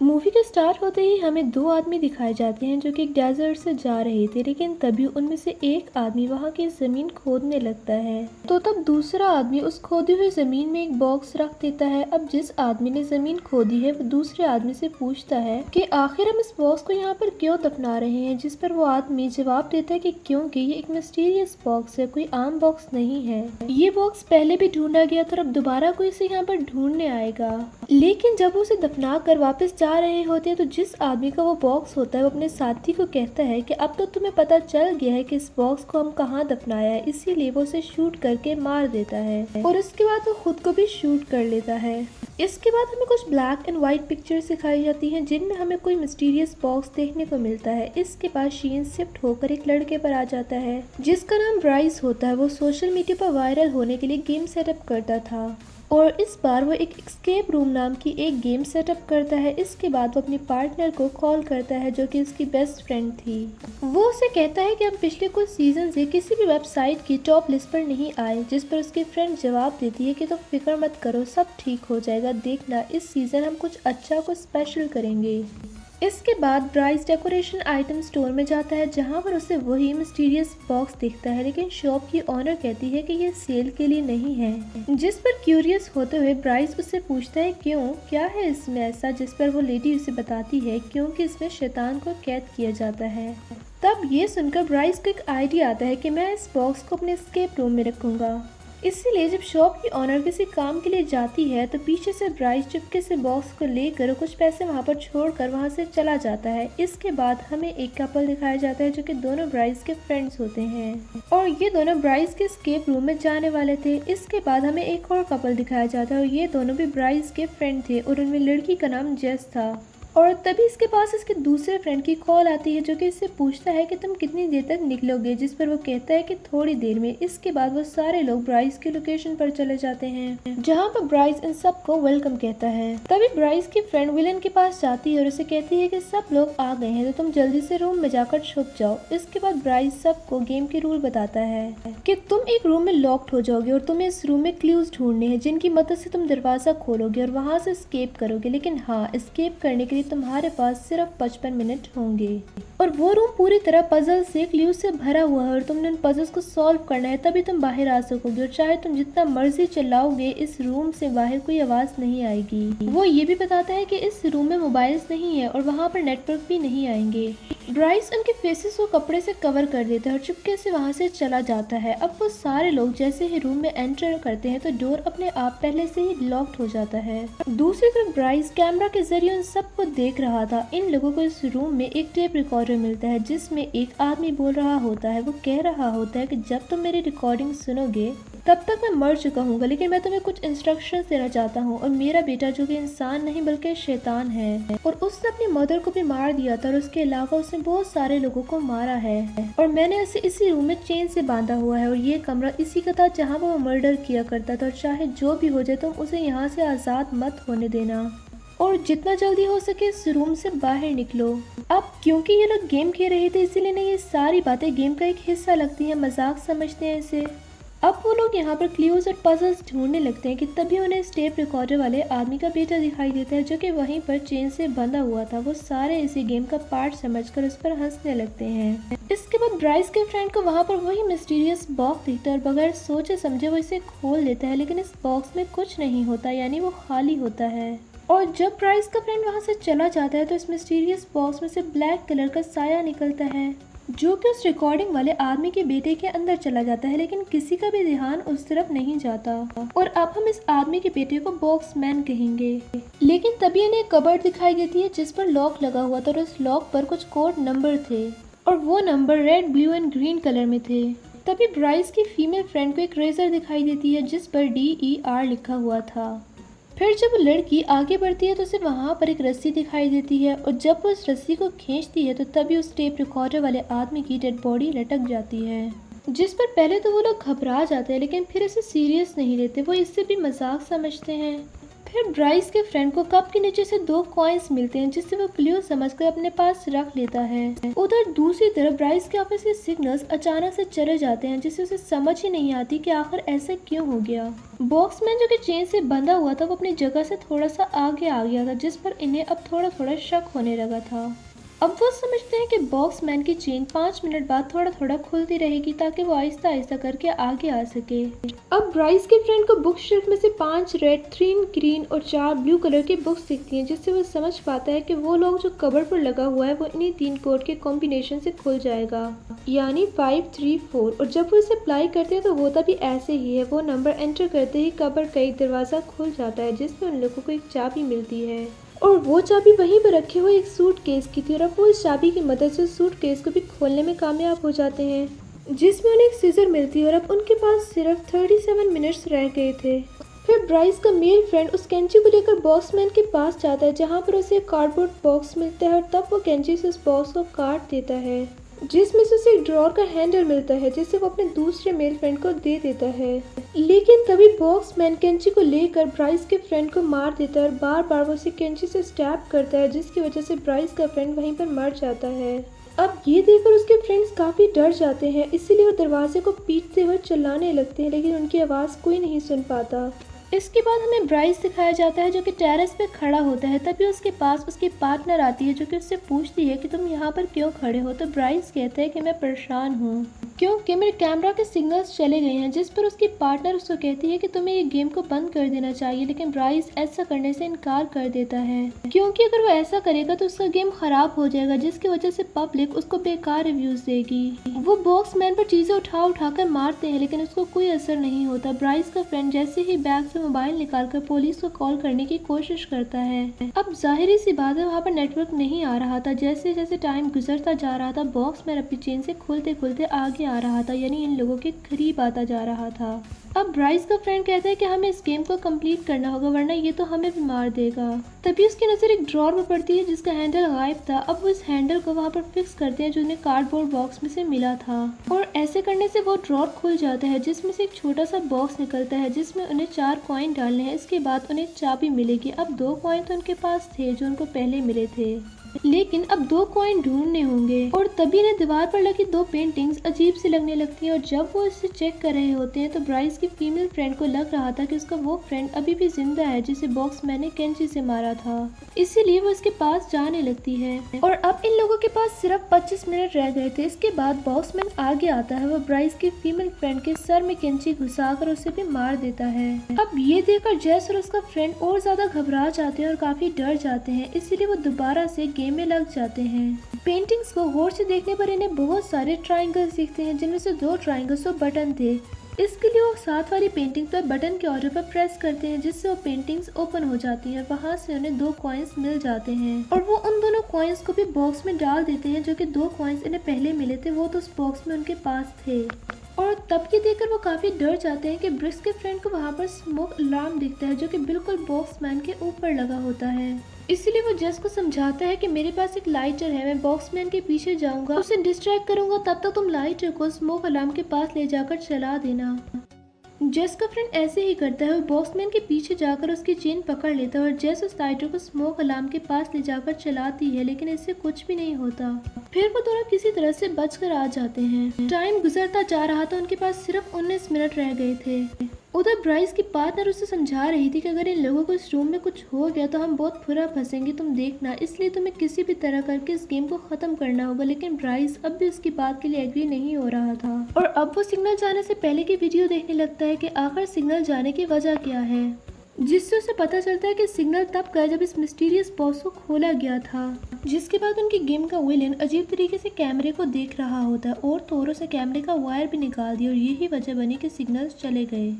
Movie के start होते ही हमें दो आदमी दिखाए जाते हैं जो कि एक डेजर्ट से जा रहे थे, लेकिन तभी उनमें से एक आदमी वहां की जमीन खोदने लगता है। तो तब दूसरा आदमी उस खोदी हुई जमीन में एक बॉक्स रख देता है। अब जिस आदमी ने जमीन खोदी है वो दूसरे आदमी से पूछता है कि आखिर हम इस बॉक्स को यहाँ पर क्यों दफना रहे हैं, जिस पर वो आदमी जवाब देता है कि क्योंकि ये एक मिस्टीरियस बॉक्स है, कोई आम बॉक्स नहीं है। ये बॉक्स पहले भी ढूंढा गया था और अब दोबारा कोई इसे यहाँ पर ढूंढने आएगा। लेकिन जब वो उसे दफना कर वापस जा रहे होते हैं तो जिस आदमी का वो बॉक्स होता है वो अपने साथी को कहता है कि अब तो तुम्हें पता चल गया है कि इस बॉक्स को हम कहाँ दफनाया है, इसीलिए वो उसे शूट करके मार देता है और उसके बाद वो खुद को भी शूट कर लेता है। इसके बाद हमें कुछ ब्लैक एंड व्हाइट पिक्चर्स दिखाई जाती हैं जिनमें हमें कोई मिस्टीरियस बॉक्स देखने को मिलता है। इसके बाद शीन शिफ्ट होकर एक लड़के पर आ जाता है जिसका नाम ब्राइस होता है। वो सोशल मीडिया पर वायरल होने के लिए गेम सेटअप करता था और इस बार वो एक एस्केप रूम नाम की एक गेम सेटअप करता है। इसके बाद वो अपनी पार्टनर को कॉल करता है जो कि उसकी बेस्ट फ्रेंड थी। वो उसे कहता है कि हम पिछले कुछ सीजन से किसी भी वेबसाइट की टॉप लिस्ट पर नहीं आए, जिस पर उसकी फ्रेंड जवाब देती है कि तुम फिक्र मत करो, सब ठीक हो जाएगा, देखना इस सीजन हम कुछ अच्छा कुछ स्पेशल करेंगे। इसके बाद ब्राइस डेकोरेशन आइटम स्टोर में जाता है जहां पर उसे वही मिस्टीरियस बॉक्स दिखता है, लेकिन शॉप की ओनर कहती है कि ये सेल के लिए नहीं है। जिस पर क्यूरियस होते हुए ब्राइस उससे पूछता है क्यों, क्या है इसमें ऐसा, जिस पर वो लेडी उसे बताती है क्योंकि इसमें शैतान को कैद किया जाता है। तब ये सुनकर ब्राइस को एक आइडिया आता है कि मैं इस बॉक्स को अपने एस्केप रूम में रखूंगा। इसीलिए जब शॉप की ओनर किसी काम के लिए जाती है तो पीछे से ब्राइस चुपके से बॉक्स को लेकर कुछ पैसे वहां पर छोड़कर वहां से चला जाता है। इसके बाद हमें एक कपल दिखाया जाता है जो कि दोनों ब्राइस के फ्रेंड्स होते हैं और ये दोनों ब्राइस के एस्केप रूम में जाने वाले थे। इसके बाद हमें एक और कपल दिखाया जाता है और ये दोनों भी ब्राइस के फ्रेंड थे और उनमें लड़की का नाम जेस था। और तभी इसके पास इसके दूसरे फ्रेंड की कॉल आती है जो कि इससे पूछता है कि तुम कितनी देर तक निकलोगे, जिस पर वो कहता है कि थोड़ी देर में। इसके बाद वो सारे लोग ब्राइस की लोकेशन पर चले जाते हैं जहां पर ब्राइस इन सबको वेलकम कहता है। तभी ब्राइस की फ्रेंड विलन के पास जाती है और उसे कहती है कि सब लोग आ गए हैं तो तुम जल्दी से रूम में जाकर छुप जाओ। इसके बाद ब्राइस सबको गेम के रूल बताता है कि तुम एक रूम में लॉक्ड हो जाओगे और तुम्हें इस रूम में क्लूज ढूंढने हैं जिनकी मदद से तुम दरवाजा खोलोगे और वहां से एस्केप करोगे। लेकिन हाँ, एस्केप करने के लिए तुम्हारे पास सिर्फ 55 मिनट होंगे और वो रूम पूरी तरह पजल से क्लूज से भरा हुआ है और तुमने उन पजल्स को सॉल्व करना है, तभी तुम बाहर आ सकोगे। और चाहे तुम जितना मर्जी चिल्लाओगे इस रूम से बाहर कोई आवाज नहीं आएगी। वो ये भी बताता है कि इस रूम में मोबाइल्स नहीं है और वहाँ पर नेटवर्क भी नहीं आएंगे। ब्राइस उनके फेसेस को कपड़े से कवर कर देता है और चुपके से वहाँ से चला जाता है। अब वो सारे लोग जैसे ही रूम में एंटर करते हैं तो डोर अपने आप पहले से ही लॉक्ड हो जाता है। दूसरी तरफ ब्राइस कैमरा के जरिए उन सबको देख रहा था। इन लोगों को इस रूम में एक टेप रिकॉर्डर मिलता है जिसमें एक आदमी बोल रहा होता है। वो कह रहा होता है कि जब तुम मेरी रिकॉर्डिंग सुनोगे तब तक मैं मर चुका हूँ, लेकिन मैं तुम्हें कुछ इंस्ट्रक्शंस देना चाहता हूँ। और मेरा बेटा जो कि इंसान नहीं बल्कि शैतान है और उसने अपनी मदर को भी मार दिया था और उसके अलावा उसने बहुत सारे लोगों को मारा है और मैंने उसे इसी रूम में चेन से बांधा हुआ है और ये कमरा इसी का था जहाँ वो मर्डर किया करता था और चाहे जो भी हो जाए तुम उसे यहाँ से आजाद मत होने देना और जितना जल्दी हो सके इस रूम से बाहर निकलो। अब क्योंकि ये लोग गेम खेल रहे थे इसीलिए ना ये सारी बातें गेम का एक हिस्सा लगती हैं, मजाक समझते हैं इसे। अब वो लोग यहाँ पर क्लूज और पजल्स ढूंढने लगते हैं कि तभी उन्हें टेप रिकॉर्डर वाले आदमी का बेटा दिखाई देता है जो कि वहीं पर चेन से बंधा हुआ था। वो सारे इसी गेम का पार्ट समझकर उस पर हंसने लगते हैं। इसके बाद ब्राइस के फ्रेंड को वहाँ पर वही मिस्टीरियस बॉक्स दिखता है और बगैर सोचे समझे वो इसे खोल देता है, लेकिन इस बॉक्स में कुछ नहीं होता, यानी वो खाली होता है। और जब ब्राइस का फ्रेंड वहाँ से चला जाता है तो इस मिस्टीरियस बॉक्स में से ब्लैक कलर का साया निकलता है जो कि उस रिकॉर्डिंग वाले आदमी के बेटे के अंदर चला जाता है, लेकिन किसी का भी ध्यान उस तरफ नहीं जाता। और अब हम इस आदमी के बेटे को बॉक्समैन कहेंगे। लेकिन तभी इन्हें एक कबर्ड दिखाई देती है जिस पर लॉक लगा हुआ था और उस लॉक पर कुछ कोड नंबर थे और वो number red, blue and green colour में थे। तभी ब्राइस की फीमेल फ्रेंड को एक रेजर दिखाई देती है जिस पर DER लिखा हुआ था। फिर जब वो लड़की आगे बढ़ती है तो उसे वहाँ पर एक रस्सी दिखाई देती है और जब वो उस रस्सी को खींचती है तो तभी उस टेप रिकॉर्डर वाले आदमी की डेड बॉडी लटक जाती है, जिस पर पहले तो वो लोग घबरा जाते हैं लेकिन फिर इसे सीरियस नहीं लेते, वो इससे भी मजाक समझते हैं। फिर ब्राइस के फ्रेंड को कप के नीचे से 2 कॉइन्स मिलते हैं जिससे वो क्लू समझकर अपने पास रख लेता है। उधर दूसरी तरफ ब्राइस के ऑफिस के सिग्नल्स अचानक से चले जाते हैं जिससे उसे समझ ही नहीं आती कि आखिर ऐसा क्यों हो गया। बॉक्समैन जो कि चेन से बंधा हुआ था वो अपनी जगह से थोड़ा सा आगे आ गया था जिस पर इन्हें अब थोड़ा थोड़ा शक होने लगा था। अब वो समझते हैं कि बॉक्समैन की चेन 5 मिनट बाद थोड़ा थोड़ा खुलती रहेगी ताकि वो आहिस्ता आहिस्ता करके आगे आ सके। अब ब्राइस के फ्रेंड को बुक शेल्फ में से 5 रेड, 3 ग्रीन और 4 ब्लू कलर की बुक्स दिखती हैं जिससे वो समझ पाता है कि वो लोग जो कबर्ड पर लगा हुआ है वो इन्हीं 3 कोड के कॉम्बिनेशन से खुल जाएगा, यानी 5, 3, 4। और जब वो इसे अप्लाई करते हैं तो होता भी ऐसे ही है। वो नंबर एंटर करते ही कबर्ड का एक दरवाजा खुल जाता है जिसमें उन लोगों को एक चाबी मिलती है और वो चाबी वहीं पर रखे हुए एक सूटकेस की थी और अब वो इस चाबी की मदद से सूटकेस को भी खोलने में कामयाब हो जाते हैं जिसमें उन्हें एक सीजर मिलती है और अब उनके पास सिर्फ 37 मिनट्स रह गए थे। फिर ब्राइस का मेल फ्रेंड उस कैंची को लेकर बॉक्समैन के पास जाता है जहाँ पर उसे एक कार्डबोर्ड बॉक्स मिलता है और तब वो कैंची से उस बॉक्स को काट देता है जिसमें से उसे एक ड्रॉर का हैंडल मिलता है जिसे वो अपने दूसरे मेल फ्रेंड को दे देता है। लेकिन तभी बॉक्समैन कैंची को लेकर ब्राइस के फ्रेंड को मार देता है और बार बार वो उसे कैंची से स्टैब करता है जिसकी वजह से ब्राइस का फ्रेंड वहीं पर मर जाता है। अब ये देखकर उसके फ्रेंड्स काफी डर जाते हैं, इसीलिए वो दरवाजे को पीटते हुए चिल्लाने लगते हैं लेकिन उनकी आवाज़ कोई नहीं सुन पाता। इसके बाद हमें ब्राइस दिखाया जाता है जो कि टेरेस पे खड़ा होता है। तभी उसके पास उसकी पार्टनर आती है जो कि उससे पूछती है कि तुम यहाँ पर क्यों खड़े हो। तो ब्राइस कहता है कि मैं परेशान हूँ क्योंकि मेरे कैमरा के सिग्नल्स चले गए हैं, जिस पर उसकी पार्टनर उसको कहती है कि तुम्हें ये गेम को बंद कर देना चाहिए। लेकिन ब्राइस ऐसा करने से इनकार कर देता है क्योंकि अगर वो ऐसा करेगा तो उसका गेम खराब हो जाएगा जिसकी वजह से पब्लिक उसको बेकार रिव्यूज देगी। वो बॉक्समैन पर चीजें उठा कर मारते हैं लेकिन उसको कोई असर नहीं होता। ब्राइस का फ्रेंड जैसे ही बैग से मोबाइल निकालकर पुलिस को कॉल करने की कोशिश करता है। अब जाहिर सी बात है वहाँ पर नेटवर्क नहीं आ रहा था। जैसे जैसे टाइम गुजरता जा रहा था बॉक्समैन अपनी चेन से खुलते खुलते आगे आ रहा था, यानी इन लोगों के करीब आता जा रहा था। अब ब्राइस का फ्रेंड कहता है कि हमें इस गेम को कंप्लीट करना होगा वरना ये तो हमें भी मार देगा। तभी उसकी नजर एक ड्रॉर पर पड़ती है जिसका हैंडल गायब था। अब वो इस हैंडल को वहाँ पर फिक्स करते हैं जो उन्हें कार्डबोर्ड बॉक्स में से मिला था और ऐसे करने से वो ड्रॉर खुल जाता है जिसमें से एक छोटा सा बॉक्स निकलता है जिसमें उन्हें 4 कॉइन डालने हैं। इसके बाद उन्हें चाबी मिलेगी। अब 2 कॉइन तो उनके पास थे जो उनको पहले मिले थे, लेकिन अब 2 कॉइन ढूंढने होंगे। और तभी ने दीवार पर लगी 2 पेंटिंग्स अजीब सी लगने लगती हैं और जब वो इसे चेक कर रहे होते हैं तो ब्राइस की फीमेल फ्रेंड को लग रहा था कि उसका वो फ्रेंड अभी भी जिंदा है जिसे बॉक्समैन ने कैंची से मारा था, इसीलिए वो इसके पास जाने लगती है। और अब इन लोगों के पास सिर्फ 25 मिनट रह गए थे। इसके बाद बॉक्समैन आगे आता है। वो ब्राइस की फीमेल फ्रेंड के सर में कैंची घुसाकर उसे भी मार देता है। अब ये देखकर जेस और उसका फ्रेंड और ज्यादा घबरा जाते हैं और काफी डर जाते हैं, इसीलिए वो दोबारा से गेम में लग जाते हैं। पेंटिंग्स को गौर से देखने पर इन्हें बहुत सारे ट्रायंगल्स दिखते हैं जिनमें से 2 ट्रायंगल्स और बटन थे। इसके लिए वो साथ वाली पेंटिंग पर बटन के ऑर्डर पर प्रेस करते हैं जिससे वो पेंटिंग्स ओपन हो जाती हैं। वहां से उन्हें 2 कॉइन्स मिल जाते हैं और वो उन दोनों कॉइन्स को भी बॉक्स में डाल देते हैं जो कि 2 कॉइन्स इन्हें पहले मिले थे वो तो उस बॉक्स में उनके पास थे। और तब ये देखकर वो काफी डर जाते हैं कि ब्रिक्स के फ्रेंड को वहाँ पर स्मोक अलार्म दिखता है जो कि बिल्कुल बॉक्समैन के ऊपर लगा होता है। इसीलिए वो जेस को समझाता है कि मेरे पास एक लाइटर है, मैं बॉक्समैन के पीछे जाऊंगा, उसे डिस्ट्रैक्ट करूंगा, तब तक तुम लाइटर को स्मोक अलार्म के पास ले जाकर चला देना। जेस का फ्रेंड ऐसे ही करता है। वो बॉक्समैन के पीछे जाकर उसकी चेन पकड़ लेता है और जेस उस लाइटर को स्मोक अलार्म के पास ले जाकर चलाती है लेकिन इससे कुछ भी नहीं होता। फिर वो दोनों किसी तरह से बचकर आ जाते हैं। टाइम गुजरता जा रहा था, उनके पास सिर्फ 19 मिनट रह गए थे। उधर ब्राइस की पार्टनर उसे समझा रही थी कि अगर इन लोगों को इस रूम में कुछ हो गया तो हम बहुत बुरा फंसेंगे, तुम देखना, इसलिए तुम्हें किसी भी तरह करके इस गेम को खत्म करना होगा। लेकिन ब्राइस अब भी उसकी बात के लिए एग्री नहीं हो रहा था और अब वो सिग्नल जाने से पहले की वीडियो देखने लगता है कि आखिर सिग्नल जाने की वजह क्या है, जिससे उसे पता चलता है कि सिग्नल तब गया जब इस मिस्टीरियस बॉक्स को खोला गया था। जिसके बाद उनकी गेम का विलेन अजीब तरीके से कैमरे को देख रहा होता है और तोरों से कैमरे का वायर भी निकाल दिया और यही वजह बनी कि सिग्नल्स चले गए।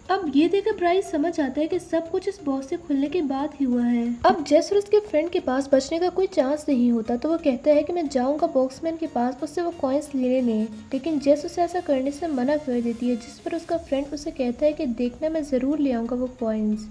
अब ये देखकर ब्राइस समझ आता है कि सब कुछ इस बॉक्स से खुलने के बाद ही हुआ है। अब जेस और उसके फ्रेंड के पास बचने का कोई चांस नहीं होता तो वो कहता है कि मैं जाऊंगा बॉक्समैन के पास, उससे वो कॉइन्स ले लें। लेकिन जेस उसे ऐसा करने से मना कर देती है जिस पर उसका फ्रेंड उसे कहता है कि देखना मैं जरूर ले आऊंगा वो कॉइन्स।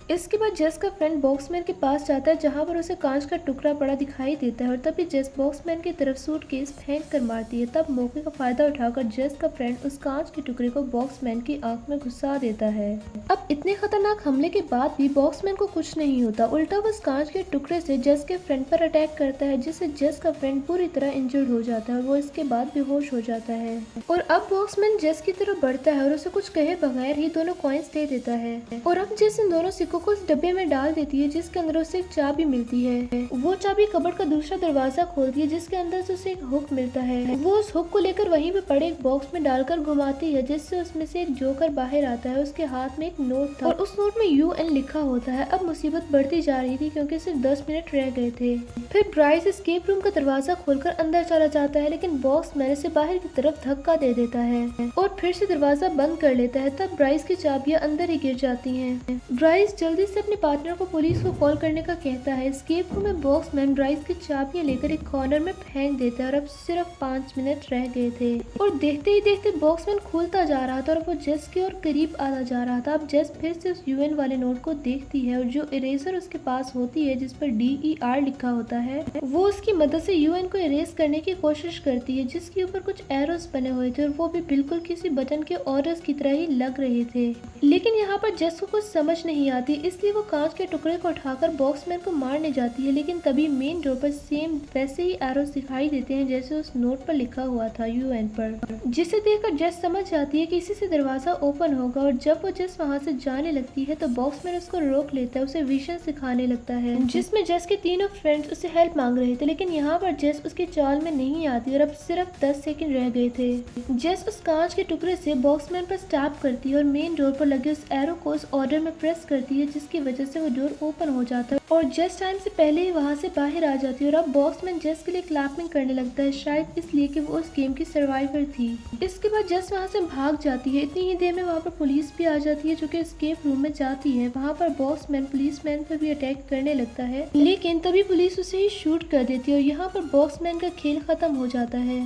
इसके बाद जेस का फ्रेंड बॉक्समैन के पास जाता है जहाँ पर उसे कांच का टुकड़ा पड़ा दिखाई देता है और तभी जेस बॉक्समैन की तरफ सूटकेस फेंक कर मारती है। तब मौके का फायदा उठाकर जेस का फ्रेंड उस कांच के टुकड़े को बॉक्समैन की आंख में घुसा देता है। अब इतने खतरनाक हमले के बाद भी बॉक्समैन को कुछ नहीं होता, उल्टा वो उस कांच के टुकड़े से जेस के फ्रेंड पर अटैक करता है जिससे जेस का फ्रेंड पूरी तरह इंजर्ड हो जाता है और वो इसके बाद बेहोश हो जाता है। और अब बॉक्समैन जेस की तरफ बढ़ता है और उसे कुछ कहे बगैर ही दोनों कॉइन्स दे देता है और अब जेस इन दोनों सिक्कों को उस डब्बे में डाल देती है जिसके अंदर उसे एक चाबी मिलती है। वो चाबी कबर्ड का दूसरा दरवाजा खोलती है जिसके अंदर से उसे एक हुक मिलता है। वो उस हुक को लेकर वहीं पे पड़े एक बॉक्स में डालकर घुमाती है जिससे उसमें से एक जोकर बाहर आता है। उसके हाथ में एक नोट था और उस नोट में UN लिखा होता है। अब मुसीबत बढ़ती जा रही थी क्योंकि सिर्फ 10 मिनट रह गए थे। फिर ब्राइस एस्केप रूम का दरवाजा खोलकर अंदर चला जाता है लेकिन बॉक्समैन से बाहर की तरफ धक्का दे देता है और फिर से दरवाजा बंद कर लेता है। तब ब्राइस की चाबियां अंदर ही गिर जाती हैं। ब्राइस जल्दी से अपने पार्टनर को पुलिस को कॉल करने का कहता है। एस्केप रूम में बॉक्समैन ब्राइस की चाबियां लेकर एक कॉर्नर में फेंक देता है और अब सिर्फ 5 मिनट रह गए थे और देखते ही देखते बॉक्समैन खुलता जा रहा था और वो जेस के और करीब आता जा रहा था। अब जेस फिर से उस UN वाले नोट को देखती है और जो इरेजर उसके पास होती है जिस पर DER लिखा होता है वो उसकी मदद से UN को इरेज करने की कोशिश करती है जिसके ऊपर कुछ एरोस बने हुए थे और वो भी बिल्कुल किसी बटन के ऑर्डर्स की तरह ही लग रहे थे। लेकिन यहाँ पर जेस को कुछ समझ नहीं आती इसलिए वो कांच के टुकड़े को उठाकर बॉक्समैन को मारने जाती है लेकिन तभी मेन डोर पर सेम वैसे ही एरोस दिखाई देते हैं जैसे उस नोट पर लिखा हुआ था UN पर, जिसे देखकर जेस समझ जाती है कि इसी से दरवाजा ओपन होगा। और जब वो जेस वहाँ से जाने लगती है तो बॉक्समैन उसको रोक लेता है, उसे विजन सिखाने लगता है जिसमें जेस के तीनों फ्रेंड्स उससे हेल्प मांग रहे थे लेकिन यहाँ पर जेस उसके चाल में नहीं आती और अब सिर्फ 10 सेकंड रह गए थे। जेस उस कांच के टुकड़े से बॉक्समैन पर स्टैप करती है और मेन डोर पर लगे उस एरो को उस ऑर्डर में प्रेस करती है जिसकी वजह से वो डोर ओपन हो जाता है और जेस टाइम से पहले ही वहाँ से बाहर आ जाती है। और अब बॉक्समैन जेस के लिए क्लैपिंग करने लगता है, शायद इसलिए कि वो उस गेम की सर्वाइवर थी। इसके बाद जेस वहाँ से भाग जाती है। इतनी ही देर में वहाँ पर पुलिस भी आ जाती है जो कि एस्केप रूम में जाती है। वहाँ पर बॉक्समैन पुलिसमैन पर भी अटैक करने लगता है लेकिन तभी पुलिस उसे ही शूट कर देती है और यहाँ पर बॉक्समैन का खेल खत्म हो जाता है।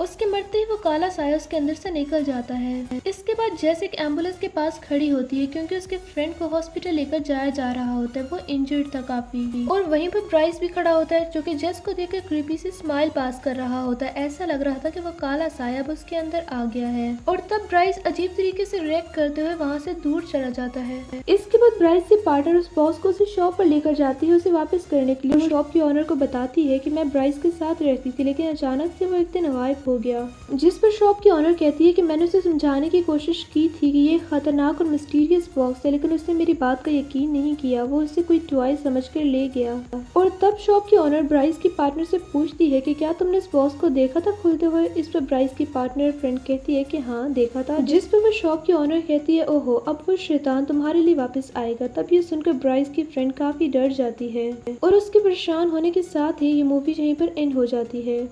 उसके मरते ही वो काला साया उसके अंदर से निकल जाता है। इसके बाद जेस एक एम्बुलेंस के पास खड़ी होती है क्योंकि उसके फ्रेंड को हॉस्पिटल लेकर जाया जा रहा होता है, वो इंजर्ड था काफी। और वहीं पर ब्राइस भी खड़ा होता है जो कि जेस को देखकर क्रीपी से स्माइल पास कर रहा होता है। ऐसा लग रहा था कि वो काला साया उसके अंदर आ गया है और तब ब्राइस अजीब तरीके से रिएक्ट करते हुए वहाँ से दूर चला जाता है। इसके बाद ब्राइस की पार्टनर उस बॉस को उसी शॉप पर लेकर जाती है उसे वापस करने के लिए। शॉप के ऑनर को बताती है कि मैं ब्राइस के साथ रहती थी लेकिन अचानक से वो एक दिन गायब हो गया, जिस पर शॉप की ऑनर कहती है कि मैंने उसे समझाने की कोशिश की थी कि ये खतरनाक और मिस्टीरियस बॉक्स है लेकिन उसने मेरी बात का यकीन नहीं किया, वो उसे कोई टॉय समझकर ले गया। और तब शॉप की ऑनर ब्राइस की पार्टनर से पूछती है कि क्या तुमने इस बॉक्स को देखा था खुलते हुए। इस पर ब्राइस की पार्टनर फ्रेंड कहती है कि हाँ देखा था, जिस पर वो शॉप की ऑनर कहती है ओहो अब वो शैतान तुम्हारे लिए वापस आएगा। तब ये सुनकर ब्राइस की फ्रेंड काफी डर जाती है और उसके परेशान होने के साथ ही ये मूवी यहीं पर एंड हो जाती है।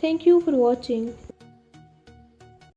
Thank you for watching.